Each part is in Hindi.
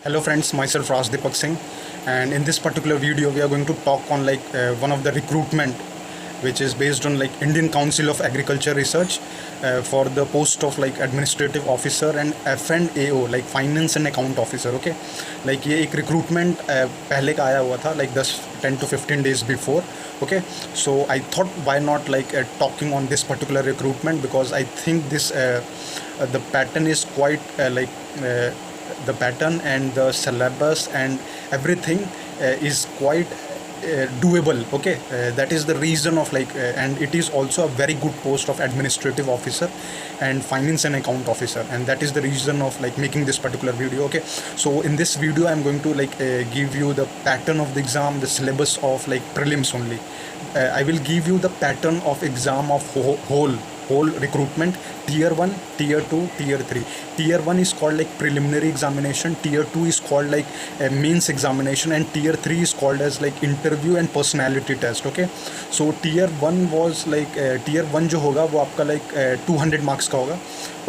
Hello friends, myself Raj Deepak Singh, and in this particular video we are going to talk on one of the recruitment which is based on Indian Council of Agriculture Research for the post of administrative officer and F&AO finance and account officer. Okay, ये एक recruitment पहले का आया हुआ था 10 to 15 days before. Okay, so I thought why not talking on this particular recruitment, because I think this the pattern is quite the pattern and the syllabus and everything is quite doable. Okay, that is the reason of and it is also a very good post of administrative officer and finance and account officer, and that is the reason of making this particular video. Okay, so in this video I'm going to give you the pattern of the exam, the syllabus of prelims only. I will give you the pattern of exam of whole recruitment, tier 1, tier 2, tier 3. Tier 1 is called preliminary examination, tier 2 is called mains examination, and tier 3 is called as interview and personality test. Okay, so tier 1 was tier 1 जो होगा वो आपका 200 marks का होगा.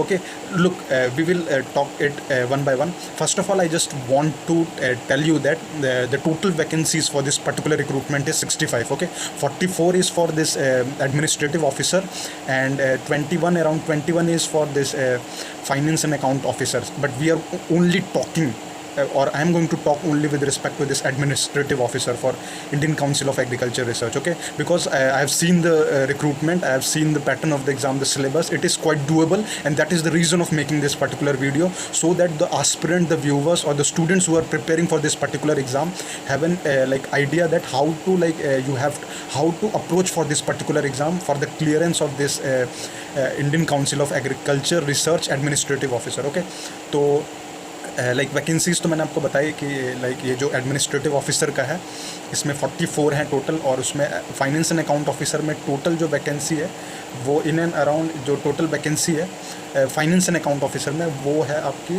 Okay, look, we will talk it one by one. First of all, I just want to tell you that the total vacancies for this particular recruitment is 65. Okay, 44 is for this administrative officer, and around 21 is for this finance and account officers. But we are only talking or I am going to talk only with respect to this administrative officer for Indian Council of Agriculture Research. Okay, because I have seen the recruitment, I have seen the pattern of the exam, the syllabus. It is quite doable, and that is the reason of making this particular video, so that the aspirant, the viewers, or the students who are preparing for this particular exam have an idea that how to how to approach for this particular exam for the clearance of this Indian Council of Agriculture Research Administrative Officer. Okay, तो वैकेंसीज़ तो मैंने आपको बताई कि ये जो एडमिनिस्ट्रेटिव ऑफिसर का है इसमें 44 हैं टोटल, और उसमें फाइनेंस एंड अकाउंट ऑफिसर में टोटल जो वैकेंसी है वो इन एंड अराउंड जो टोटल वैकेंसी है फाइनेंस एंड अकाउंट ऑफिसर में वो है आपकी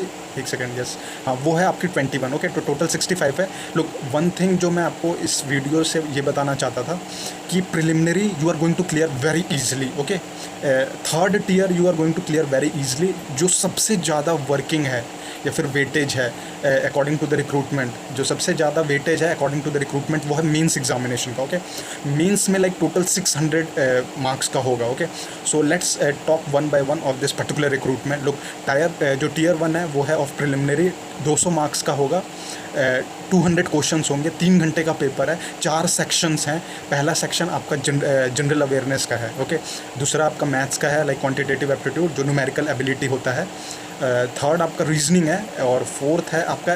वो है आपकी 21. ओके, तो टोटल 65 है. लुक, वन थिंग जो मैं आपको इस वीडियो से ये बताना चाहता था कि preliminary you are going to clear very easily. Okay, third tier you are going to clear very easily. जो सबसे ज़्यादा वर्किंग है या फिर वेटेज है अकॉर्डिंग टू द रिक्रूटमेंट, जो सबसे ज़्यादा वेटेज है अकॉर्डिंग टू द रिक्रूटमेंट वो है मेंस एग्जामिनेशन का. ओके, मेंस में टोटल 600 मार्क्स का होगा. Okay, so let's talk one by one of this particular recruitment. Look, जो टीयर 1 है वो है ऑफ प्रिलिमिनरी, 200 मार्क्स का होगा. 200 क्वेश्चंस होंगे, 3 घंटे का पेपर है, 4 सेक्शंस हैं. पहला सेक्शन आपका जनरल अवेयरनेस का है. ओके, दूसरा आपका मैथ्स का है क्वांटिटेटिव एप्टीट्यूड जो न्यूमेरिकल एबिलिटी होता है. थर्ड आपका रीजनिंग है, और फोर्थ है आपका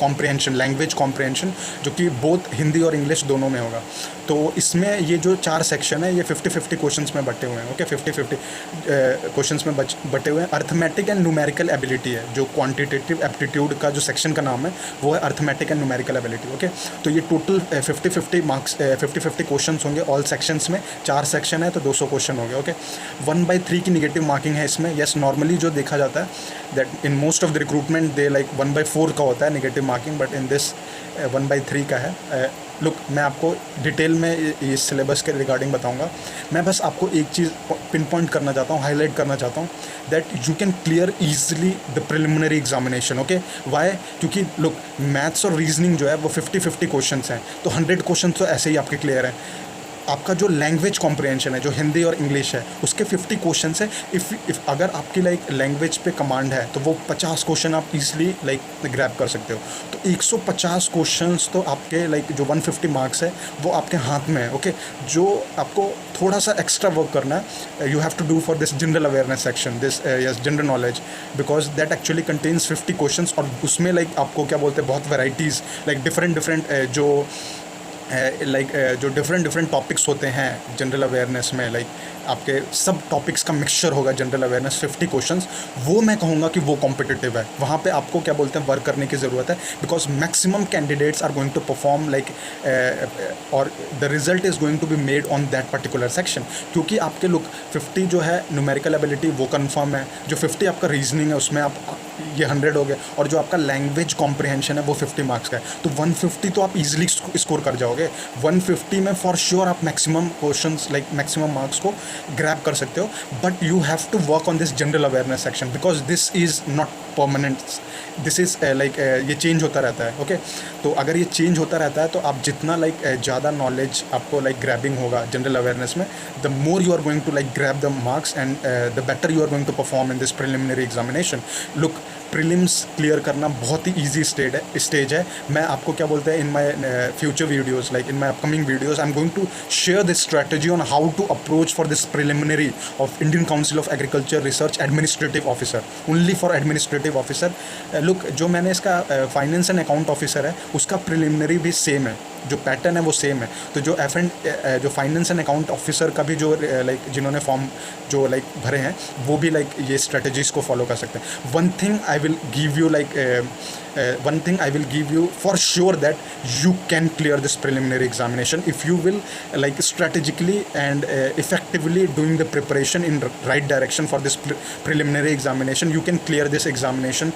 कॉम्प्रिहेंशन, लैंग्वेज कॉम्प्रिहेंशन, जो कि बोथ हिंदी और इंग्लिश दोनों में होगा. तो इसमें ये जो 4 सेक्शन है ये 50-50 क्वेश्चंस में बटे हुए हैं. ओके, 50-50 क्वेश्चंस में बटे हुए हैं. अर्थमेटिक एंड न्यूमेरिकल एबिलिटी है, जो क्वांटिटेटिव एप्टीट्यूड का जो सेक्शन का नाम है वो है arithmetic and numerical ability. Okay, तो ये टोटल 50-50 मार्क्स 50-50 क्वेश्चंस होंगे ऑल सेक्शंस में. 4 सेक्शन है तो 200 क्वेश्चन हो गए. ओके, 1/3 की निगेटिव मार्किंग है इसमें. यस, नॉर्मली जो देखा जाता है that in most of the recruitment they 1/4 का होता है negative marking, but in this 1/3 का है. लुक, मैं आपको डिटेल में इस सिलेबस के रिगार्डिंग बताऊंगा. मैं बस आपको एक चीज़ पिन पॉइंट करना चाहता हूँ, हाईलाइट करना चाहता हूँ, that you can clear easily the preliminary examination. Okay, why? क्योंकि लुक, मैथ्स और रीजनिंग जो है वो 50-50 क्वेश्चंस हैं, तो 100 क्वेश्चन तो ऐसे ही आपके क्लियर हैं. आपका जो लैंग्वेज कॉम्प्रिहेंशन है, जो हिंदी और इंग्लिश है, उसके 50 क्वेश्चंस है. इफ़ अगर आपकी लैंग्वेज पे कमांड है तो वो 50 क्वेश्चन आप इजीली ग्रैब कर सकते हो. तो 150 क्वेश्चंस तो आपके जो 150 मार्क्स है वो आपके हाथ में है. ओके, जो आपको थोड़ा सा एक्स्ट्रा वर्क करना है, you have to do for this general awareness section, this yes general knowledge, because that actually contains 50 questions, और उसमें आपको क्या बोलते हैं, बहुत वेराइटीज़ डिफरेंट जो जो डिफरेंट टॉपिक्स होते हैं जनरल अवेयरनेस में, आपके सब टॉपिक्स का मिक्सचर होगा जनरल अवेयरनेस. 50 क्वेश्चंस, वो मैं कहूँगा कि वो कॉम्पिटिटिव है. वहाँ पे आपको क्या बोलते हैं, वर्क करने की ज़रूरत है, because maximum candidates are going to perform और the result is going to be made on that particular section. क्योंकि आपके 50 जो है न्यूमेरिकल एबिलिटी वो कन्फर्म है, जो 50 आपका रीजनिंग है उसमें आप ये 100 हो गए, और जो आपका लैंग्वेज कॉम्प्रिहेंशन है वो 50 मार्क्स का है. तो 150 तो आप इजीली स्कोर कर जाओगे. 150 में फॉर श्योर आप मैक्सिमम क्वेश्चंस मैक्सिमम मार्क्स को ग्रैब कर सकते हो. But you have to work on this general awareness section, because this is not permanent. This is like ये चेंज होता रहता है, ओके। तो अगर ये चेंज होता रहता है तो आप जितना लाइक ज़्यादा नॉलेज आपको लाइक ग्रैबिंग होगा जनरल अवेयरनेस में, the more you are going to like grab the marks and the better you are going to perform in this preliminary examination. Look, prelims clear करना बहुत ही ईजी स्टेज है। मैं आपको क्या बोलते हैं, in my future videos, like in my upcoming videos, I am going to share this strategy on how to approach for this preliminary of Indian Council of Agriculture Research administrative officer, only for administrative officer. Look, जो मैंने इसका फाइनेंस एंड अकाउंट ऑफिसर है उसका प्रिलिमिनरी भी सेम है, जो पैटर्न है वो सेम है। तो जो जो फाइनेंस एंड अकाउंट ऑफिसर का भी जो लाइक जिन्होंने फॉर्म जो लाइक भरे हैं वो भी लाइक ये स्ट्रेटजीज को फॉलो कर सकते हैं। One thing I will give you for sure that you can clear this preliminary examination if you will like strategically and effectively doing the preparation in right direction for this preliminary examination. You can clear this examination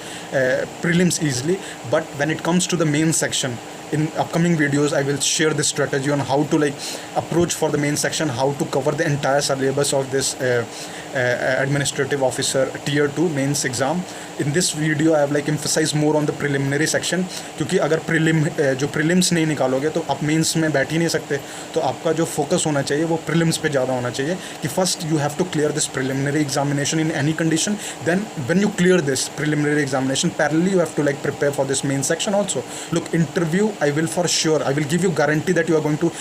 prelims easily, but when it comes to the main section, in upcoming videos I will share this strategy on how to like approach for the main section, how to cover the entire syllabus of this administrative officer tier 2 mains exam. In this video I have like emphasized more on the preliminary section, क्योंकि अगर जो prelims नहीं निकालोगे तो आप मेंस में बैठ ही नहीं सकते। तो आपका जो फोकस होना चाहिए वो prelims पे ज़्यादा होना चाहिए कि first you have to clear this preliminary examination in any condition, then when you clear this preliminary examination parallelly you have to like prepare for this main section also. Look, interview I will give you guarantee that you are going to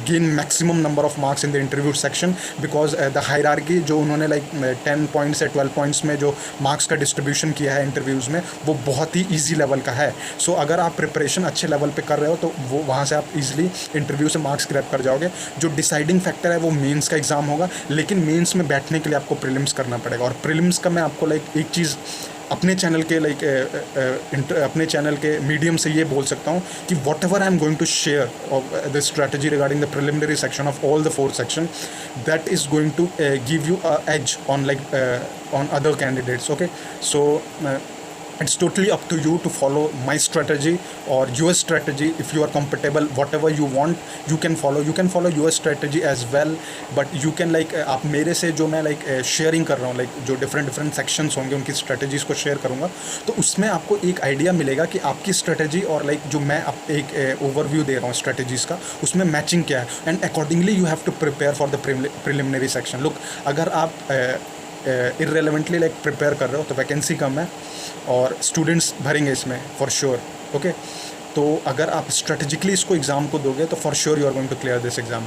gain maximum number of marks in the interview section, because the hierarchy जो उन्होंने like 10 points या 12 points में जो marks का distribution किया है इंटरव्यूज़ में वो बहुत ही ईजी लेवल का है। सो अगर आप प्रिपरेशन अच्छे लेवल पे कर रहे हो तो वो वहाँ से आप इजीली इंटरव्यू से मार्क्स ग्रैब कर जाओगे। जो डिसाइडिंग फैक्टर है वो मेंस का एग्ज़ाम होगा, लेकिन मेंस में बैठने के लिए आपको प्रीलिम्स करना पड़ेगा। और प्रीलिम्स का मैं आपको लाइक एक चीज़ अपने चैनल के अपने चैनल के मीडियम से ये बोल सकता हूँ कि whatever I am going to share the strategy regarding the preliminary section of all the 4 section, that is going to give you a edge on on other candidates, okay? So it's totally up to you to follow my strategy or your strategy. If you are comfortable, whatever you want you can follow your strategy as well, but you can like आप मेरे से जो मैं like शेयरिंग कर रहा हूँ, like जो different sections होंगे उनकी strategies को शेयर करूँगा, तो उसमें आपको एक आइडिया मिलेगा कि आपकी strategy और like जो मैं एक ओवरव्यू दे रहा हूँ strategies का, उसमें मैचिंग क्या है, and accordingly you have to prepare for the preliminary section. Look, अगर आप इररेलेवेंटली लाइक प्रिपेयर कर रहे हो तो वैकेंसी कम है और स्टूडेंट्स भरेंगे इसमें फॉर श्योर, ओके? तो अगर आप स्ट्रेटेजिकली इसको एग्ज़ाम को दोगे तो for sure you are going to clear this exam,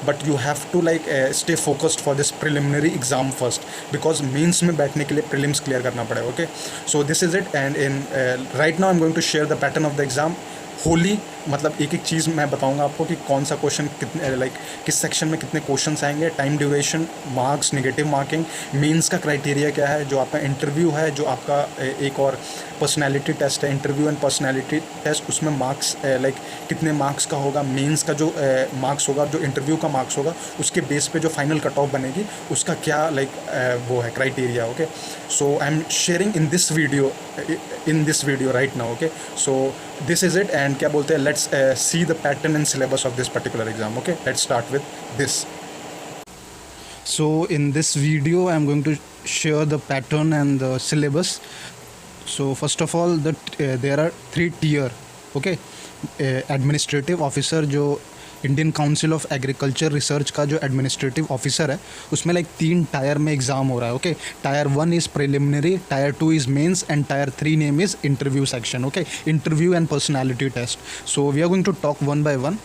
but you have to like stay focused for this preliminary exam first, because mains में बैठने के लिए प्रीलिम्स क्लियर करना पड़ेगा, okay? So this is it, and in right now I am going to share the pattern of the exam wholly. मतलब एक एक चीज़ मैं बताऊंगा आपको कि कौन सा क्वेश्चन कितने लाइक किस सेक्शन में कितने क्वेश्चंस आएंगे, time duration, marks, negative marking, mains का क्राइटेरिया क्या है, जो आपका इंटरव्यू है, जो आपका एक और पर्सनैलिटी टेस्ट है, इंटरव्यू एंड पर्सनैलिटी टेस्ट, उसमें मार्क्स लाइक कितने मार्क्स का होगा, मेंस का जो मार्क्स होगा, जो इंटरव्यू का मार्क्स होगा, उसके बेस पे जो फाइनल कट ऑफ बनेगी उसका क्या लाइक वो है criteria, okay? So I am sharing in this video right now, okay? So this is it, and क्या बोलते हैं, let's see the pattern and syllabus of this particular exam, okay? Let's start with this. So in this video I am going to share the pattern and the syllabus. So first of all, there are 3 tier, okay? Administrative officer जो Indian Council of Agriculture research का जो एडमिनिस्ट्रेटिव ऑफिसर है उसमें लाइक 3 टायर में एग्ज़ाम हो रहा है, okay? Tier 1 is preliminary, tier 2 is mains, and tier 3 name is interview section, okay? Interview and personality test. So we are going to talk one by one.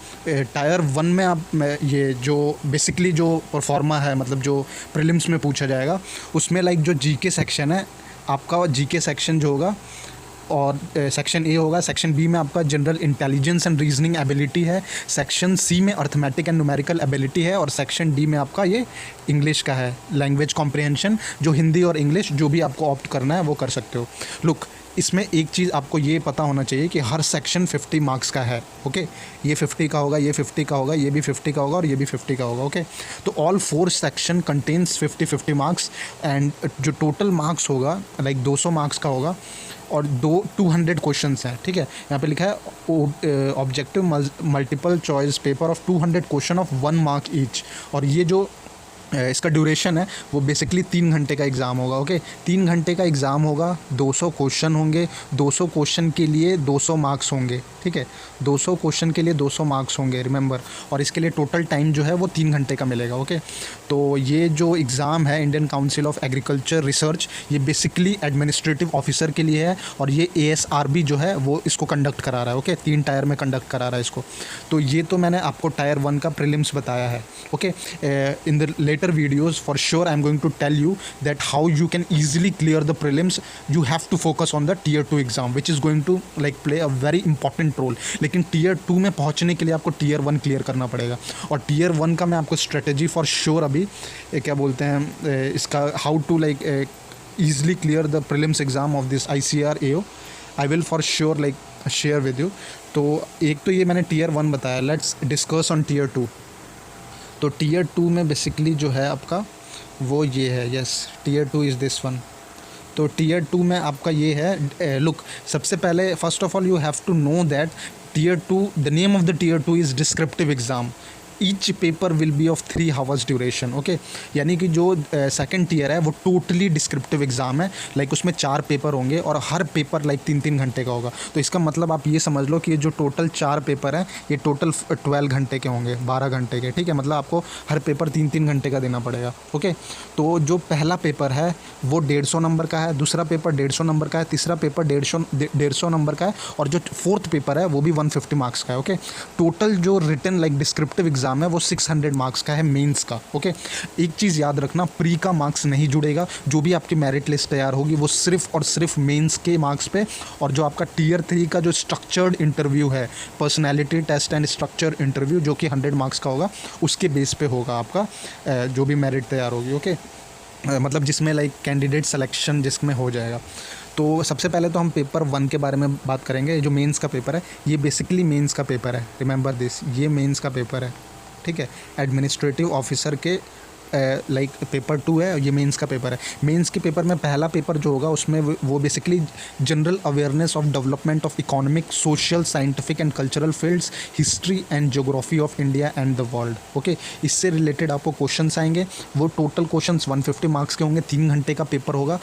Tier 1 में आप ये जो बेसिकली जो परफॉर्मा है, मतलब जो प्रीलिम्स में पूछा जाएगा, उसमें लाइक जो जीके सेक्शन है आपका, जीके सेक्शन जो होगा, और सेक्शन ए होगा, सेक्शन बी में आपका general intelligence and reasoning ability है, सेक्शन सी में अर्थमेटिक एंड न्यूमेरिकल एबिलिटी है, और सेक्शन डी में आपका ये इंग्लिश का है, लैंग्वेज कॉम्प्रिहेंशन, जो हिंदी और इंग्लिश जो भी आपको ऑप्ट करना है वो कर सकते हो। लुक, इसमें एक चीज़ आपको ये पता होना चाहिए कि हर सेक्शन 50 मार्क्स का है, ओके? ये 50 का होगा, ये 50 का होगा, ये भी 50 का होगा, और ये भी 50 का होगा, ओके? तो all 4 section contains 50-50 marks, and जो टोटल मार्क्स होगा लाइक 200 मार्क्स का होगा, और 200 क्वेश्चंस हैं, ठीक है? यहाँ पे लिखा है objective multiple choice paper of 200 question of 1 mark each, और ये जो इसका ड्यूरेशन है वो बेसिकली 3 घंटे का एग्ज़ाम होगा। ओके, 3 घंटे का एग्ज़ाम होगा, 200 क्वेश्चन होंगे, 200 क्वेश्चन के लिए 200 मार्क्स होंगे। ठीक है, 200 क्वेश्चन के लिए 200 मार्क्स होंगे, रिमेंबर। और इसके लिए टोटल टाइम जो है वो 3 घंटे का मिलेगा। ओके, तो ये जो एग्ज़ाम है Indian Council of Agriculture research, ये बेसिकली एडमिनिस्ट्रेटिव ऑफिसर के लिए है और ये ASRB जो है वो इसको कंडक्ट करा रहा है। ओके, 3 टायर में कंडक्ट करा रहा है इसको। तो ये तो मैंने आपको टायर 1 का प्रीलिम्स बताया है। Okay, in the later videos for sure I'm going to tell you that how you can easily clear the prelims. You have to focus on the tier 2 exam which is going to like play a very important role. लेकिन tier 2 में पहुंचने के लिए आपको tier 1 क्लियर करना पड़ेगा। और tier 1 का मैं आपको स्ट्रेटेजी फॉर श्योर अभी क्या बोलते हैं इसका how to like easily clear the prelims exam of this ICAR AO I will for sure like share with you. तो एक तो ये मैंने tier 1 बताया, let's discuss on tier 2. तो टीयर 2 में बेसिकली जो है आपका वो ये है, yes, tier 2 is this one. तो टीयर 2 में आपका ये है, लुक, सबसे पहले first of all you have to know that tier 2, the name of the tier 2 is descriptive exam. Each paper will be of 3 hours duration. Okay, यानी कि जो सेकंड टीयर है वो टोटली डिस्क्रिप्टिव एग्ज़ाम है। लाइक उसमें 4 पेपर होंगे और हर पेपर लाइक 3-3 घंटे का होगा। तो इसका मतलब आप ये समझ लो कि ये जो टोटल 4 पेपर हैं ये टोटल 12 घंटे के होंगे, 12 घंटे के। ठीक है, मतलब आपको हर पेपर 3-3 घंटे का देना पड़ेगा। ओके, तो जो पहला पेपर है वो 150 नंबर का है, दूसरा पेपर 150 नंबर का है, तीसरा पेपर 150 नंबर का है और जो फोर्थ पेपर है वो भी 150 मार्क्स का है। ओके, टोटल जो रिटन लाइक डिस्क्रिप्टिव एग्जाम है वो 600 मार्क्स का है मेंस का। ओके, एक चीज़ याद रखना, प्री का मार्क्स नहीं जुड़ेगा। जो भी आपकी मेरिट लिस्ट तैयार होगी वो सिर्फ और सिर्फ मेंस के मार्क्स पे, और जो आपका टीयर 3 का जो स्ट्रक्चर्ड इंटरव्यू है, personality test and structure interview, जो कि 100 मार्क्स का होगा, उसके बेस पे होगा आपका जो भी मेरिट तैयार होगी। ओके, मतलब जिसमें लाइक कैंडिडेट सिलेक्शन जिसमें हो जाएगा। तो सबसे पहले तो हम पेपर 1 के बारे में बात करेंगे। जो मेंस का पेपर है ये बेसिकली मेंस का पेपर है, रिमेंबर दिस, ये मेंस का पेपर है। ठीक है, एडमिनिस्ट्रेटिव ऑफिसर के लाइक पेपर 2 है, ये मेंस का पेपर है। मेंस के पेपर में पहला पेपर जो होगा उसमें वो basically general awareness of development of economic, social, scientific and cultural fields, history and geography of India and the world. Okay, इससे रिलेटेड आपको क्वेश्चंस आएंगे। वो टोटल क्वेश्चंस 150 मार्क्स के होंगे, 3 घंटे का पेपर होगा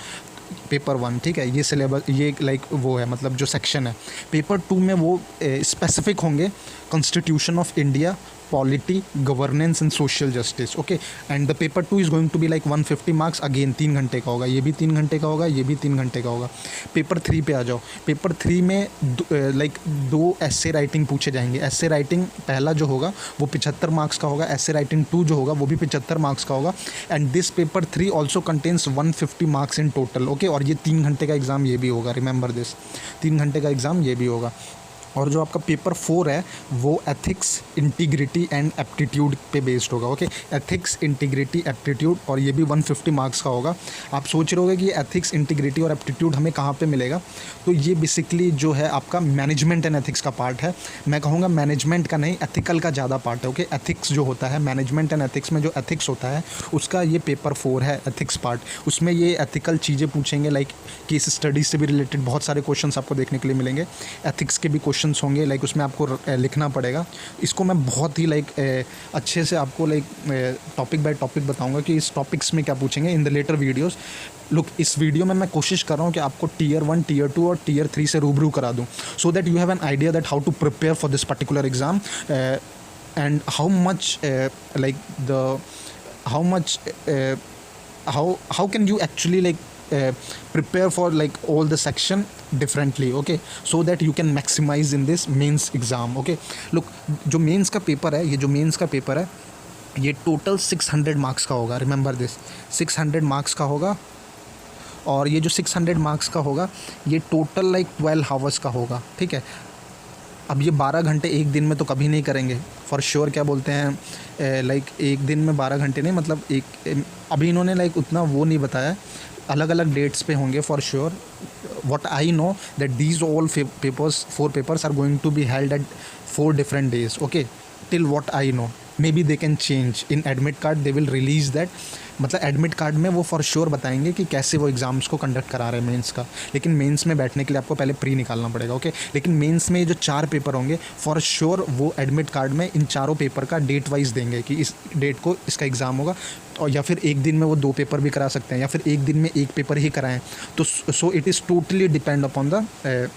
पेपर 1। ठीक है, ये सिलेबस, ये लाइक वो है, मतलब जो सेक्शन है। पेपर 2 में वो स्पेसिफिक होंगे constitution of India, polity, governance and social justice. Okay, and the paper 2 is going to be like 150 marks, again 3 घंटे का होगा, ये भी 3 घंटे का होगा, ये भी 3 घंटे का होगा। पेपर 3 पे आ जाओ। पेपर 3 में लाइक 2 ऐसे राइटिंग पूछे जाएंगे। ऐसे राइटिंग पहला जो होगा वो 75 मार्क्स का होगा, ऐसे राइटिंग 2 जो होगा वो भी 75 मार्क्स का होगा। And this paper 3 also contains 150 marks in total. Okay, और ये 3 घंटे का एग्ज़ाम ये भी होगा, रिमेंबर दिस, 3 घंटे का एग्ज़ाम ये भी होगा। और जो आपका पेपर 4 है वो एथिक्स, इंटीग्रिटी एंड एप्टीट्यूड पे बेस्ड होगा। ओके, एथिक्स, इंटीग्रिटी, एप्टीट्यूड, और ये भी 150 मार्क्स का होगा। आप सोच रहे होगे कि एथिक्स, इंटीग्रिटी और एप्टीट्यूड हमें कहाँ पे मिलेगा, तो ये बेसिकली जो है आपका मैनेजमेंट एंड एथिक्स का पार्ट है। मैं कहूँगा मैनेजमेंट का नहीं, एथिकल का ज़्यादा पार्ट है। ओके, एथिक्स जो होता है, मैनेजमेंट एंड एथिक्स में जो एथिक्स होता है उसका ये पेपर 4 है, एथिक्स पार्ट। उसमें ये एथिकल चीज़ें पूछेंगे, लाइक केस स्टडीज से भी रिलेटेड बहुत सारे क्वेश्चन आपको देखने के लिए मिलेंगे। एथिक्स के भी क्वेश्चन होंगे, लाइक उसमें आपको लिखना पड़ेगा। इसको मैं बहुत ही लाइक अच्छे से आपको लाइक टॉपिक बाय टॉपिक बताऊंगा कि इस टॉपिक्स में क्या पूछेंगे in the later videos. Look, इस वीडियो में मैं कोशिश कर रहा हूँ कि आपको टीयर 1, टीयर 2 और टीयर 3 से रूबरू करा दूँ, so that you have an idea that how to prepare for this particular exam and how much like the how can you actually like prepare for like all the section differently, okay, so that you can maximize in this mains exam. Okay, look, जो मेंस का पेपर है, ये जो मेंस का पेपर है ये टोटल 600 मार्क्स का होगा, रिमेंबर दिस, 600 मार्क्स का होगा। और ये जो 600 मार्क्स का होगा ये टोटल लाइक 12 आवर्स का होगा। ठीक है, अब ये 12 घंटे एक दिन में तो कभी नहीं करेंगे फॉर श्योर। क्या बोलते हैं लाइक एक दिन में 12 घंटे नहीं, मतलब एक अभी इन्होंने लाइक उतना वो नहीं बताया, अलग अलग डेट्स पे होंगे for sure. What I know that these all papers, 4 papers are going to be held at 4 different days. Okay, till what I know, maybe they can change in admit card, they will release that मतलब एडमिट कार्ड में वो फॉर श्योर बताएंगे कि कैसे वो एग्ज़ाम्स को कंडक्ट करा रहे हैं मेंस का, लेकिन मेंस में बैठने के लिए आपको पहले प्री निकालना पड़ेगा, ओके। लेकिन मेंस में जो 4 पेपर होंगे फॉर श्योर वो एडमिट कार्ड में इन चारों पेपर का डेट वाइज देंगे कि इस डेट को इसका एग्ज़ाम होगा, और या फिर एक दिन में वो 2 पेपर भी करा सकते हैं, या फिर एक दिन में 1 पेपर ही कराएं। तो so it is totally depend upon the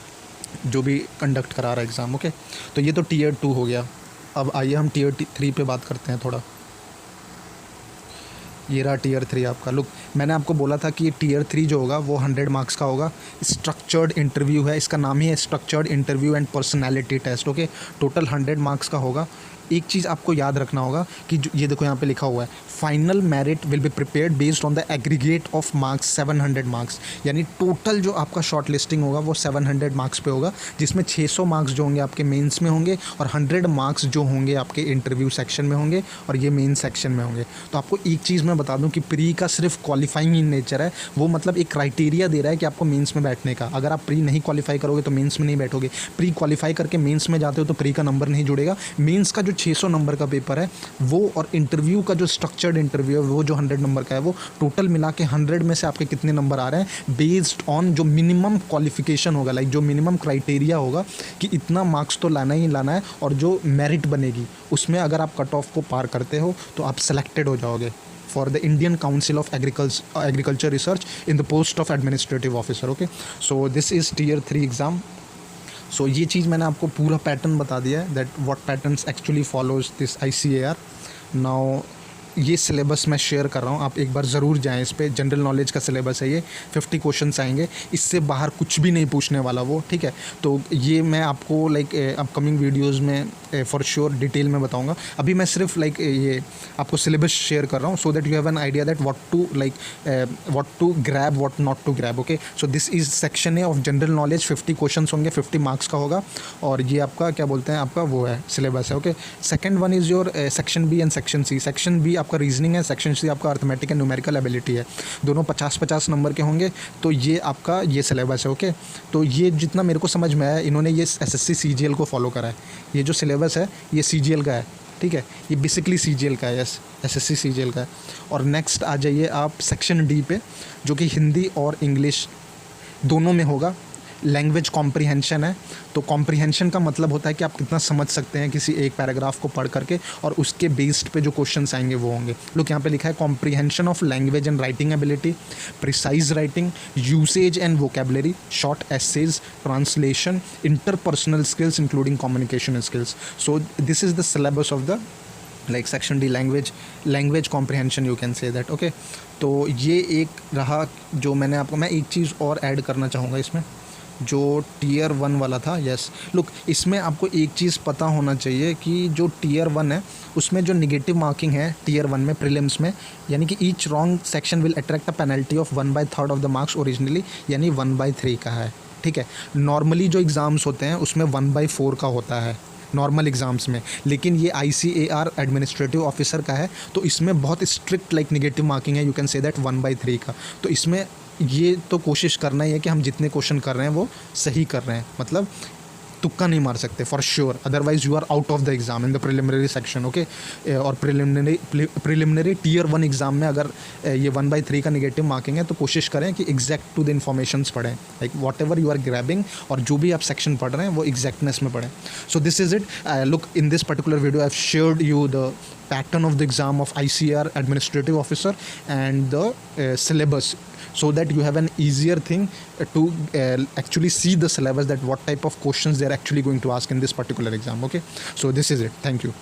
जो भी कंडक्ट करा रहा है एग्ज़ाम, ओके। तो ये तो टीयर 2 हो गया। अब आइए हम टीयर 3 पे बात करते हैं थोड़ा। ये रहा टीयर 3 आपका। लुक, मैंने आपको बोला था कि टीयर 3 जो होगा वो 100 मार्क्स का होगा। स्ट्रक्चर्ड इंटरव्यू है, इसका नाम ही है structured interview and personality test, okay. Total 100 marks का होगा। एक चीज़ आपको याद रखना होगा कि ये देखो यहाँ पे लिखा हुआ है, final merit will be prepared based on the aggregate of marks 700 marks, यानी टोटल जो आपका शॉर्ट लिस्टिंग होगा वो 700 मार्क्स पे होगा, जिसमें 600 मार्क्स जो होंगे आपके मेंस में होंगे और 100 मार्क्स जो होंगे आपके इंटरव्यू सेक्शन में होंगे और ये मेन सेक्शन में होंगे। तो आपको एक चीज़ मैं बता दूं कि प्री का सिर्फ क्वालिफाइंग इन नेचर है, वो मतलब एक क्राइटेरिया दे रहा है कि आपको मेंस में बैठने का। अगर आप प्री नहीं क्वालिफाई करोगे तो मेंस में नहीं बैठोगे, प्री क्वालिफाई करके मेंस में जाते हो तो प्री का नंबर नहीं जुड़ेगा। मेंस का जो 600 नंबर का पेपर है वो, और इंटरव्यू का जो स्ट्रक्चर्ड इंटरव्यू है वो जो 100 नंबर का है, वो टोटल मिला के 100 में से आपके कितने नंबर आ रहे हैं बेस्ड ऑन जो मिनिमम क्वालिफिकेशन होगा, लाइक जो मिनिमम क्राइटेरिया होगा कि इतना मार्क्स तो लाना ही लाना है, और जो मेरिट बनेगी उसमें अगर आप कट ऑफ को पार करते हो तो आप सेलेक्टेड हो जाओगे for the Indian Council of Agriculture Research in the post of administrative officer, okay. So this is tier 3 exam. So ये चीज़ मैंने आपको पूरा पैटर्न बता दिया है, that what patterns actually follows this ICAR। Now ये सिलेबस मैं शेयर कर रहा हूँ, आप एक बार ज़रूर जाएं इस पे। जनरल नॉलेज का सिलेबस है ये, 50 क्वेश्चंस आएंगे, इससे बाहर कुछ भी नहीं पूछने वाला वो, ठीक है। तो ये मैं आपको लाइक अपकमिंग वीडियोस में फॉर श्योर डिटेल में बताऊंगा। अभी मैं सिर्फ लाइक ये आपको सिलेबस शेयर कर रहा हूँ so that you have an idea that what to grab what not to grab, okay. So this is section A of general knowledge, 50 question होंगे, 50 मार्क्स का होगा, और ये आपका क्या बोलते हैं आपका वो है सिलेबस है, okay. Second one is your section B and section C. Section B आपका रीजनिंग है, सेक्शन सी आपका अर्थमेटिक एंड न्यूमेरिकल एबिलिटी है, दोनों 50-50 नंबर के होंगे। तो ये आपका ये सिलेबस है, ओके। तो ये जितना मेरे को समझ में आया, इन्होंने ये SSC CGL को फॉलो करा है। ये जो सिलेबस है ये CGL का है, ठीक है, ये बेसिकली CGL का है, यस, SSC CGL का है। और नेक्स्ट आ जाइए आप सेक्शन डी पे, जो कि हिंदी और इंग्लिश दोनों में होगा। लैंग्वेज कॉम्प्रिहेंशन है, तो कॉम्प्रिहेंशन का मतलब होता है कि आप कितना समझ सकते हैं किसी एक पैराग्राफ को पढ़ करके, और उसके बेस्ड पे जो क्वेश्चंस आएंगे वो होंगे। लोग यहाँ पे लिखा है comprehension of language and writing ability, precise writing, usage and vocabulary, short essays, translation, interpersonal skills including communication skills. So this is the syllabus of the like section D language comprehension, you can say that, okay. तो ये एक रहा जो मैंने आपको, मैं एक चीज़ और ऐड करना चाहूँगा इसमें, जो टीयर 1 वाला था, यस। लुक, इसमें आपको एक चीज़ पता होना चाहिए कि जो टीयर 1 है उसमें जो निगेटिव मार्किंग है टीयर 1 में प्रीलिम्स में, यानी कि each wrong section will attract a penalty of 1/3 of the marks originally, यानी 1/3 का है, ठीक है। नॉर्मली जो एग्ज़ाम्स होते हैं उसमें 1/4 का होता है नॉर्मल एग्ज़ाम्स में, लेकिन ये ICAR एडमिनिस्ट्रेटिव ऑफिसर का है, तो इसमें बहुत स्ट्रिक्ट लाइक निगेटिव मार्किंग है, यू कैन से दैट 1/3 का। तो इसमें ये तो कोशिश करना ही है कि हम जितने क्वेश्चन कर रहे हैं वो सही कर रहे हैं, मतलब तुक्का नहीं मार सकते for sure, otherwise you are out of the exam in the preliminary section, okay. और प्रिलिमिनरी टीयर 1 एग्ज़ाम में अगर ये 1/3 का निगेटिव मार्किंग है तो कोशिश करें कि एग्जैक्ट टू द इन्फॉर्मेशंस पढ़ें, like whatever you are grabbing, और जो भी आप सेक्शन पढ़ रहे हैं वो एग्जैक्टनेस में पढ़ें। सो this is it. Look, in this particular video I have shared you the pattern of the exam of ICAR administrative officer and the syllabus, so that you have an easier thing to actually see the syllabus, that what type of questions they are actually going to ask in this particular exam, okay. So this is it. Thank you.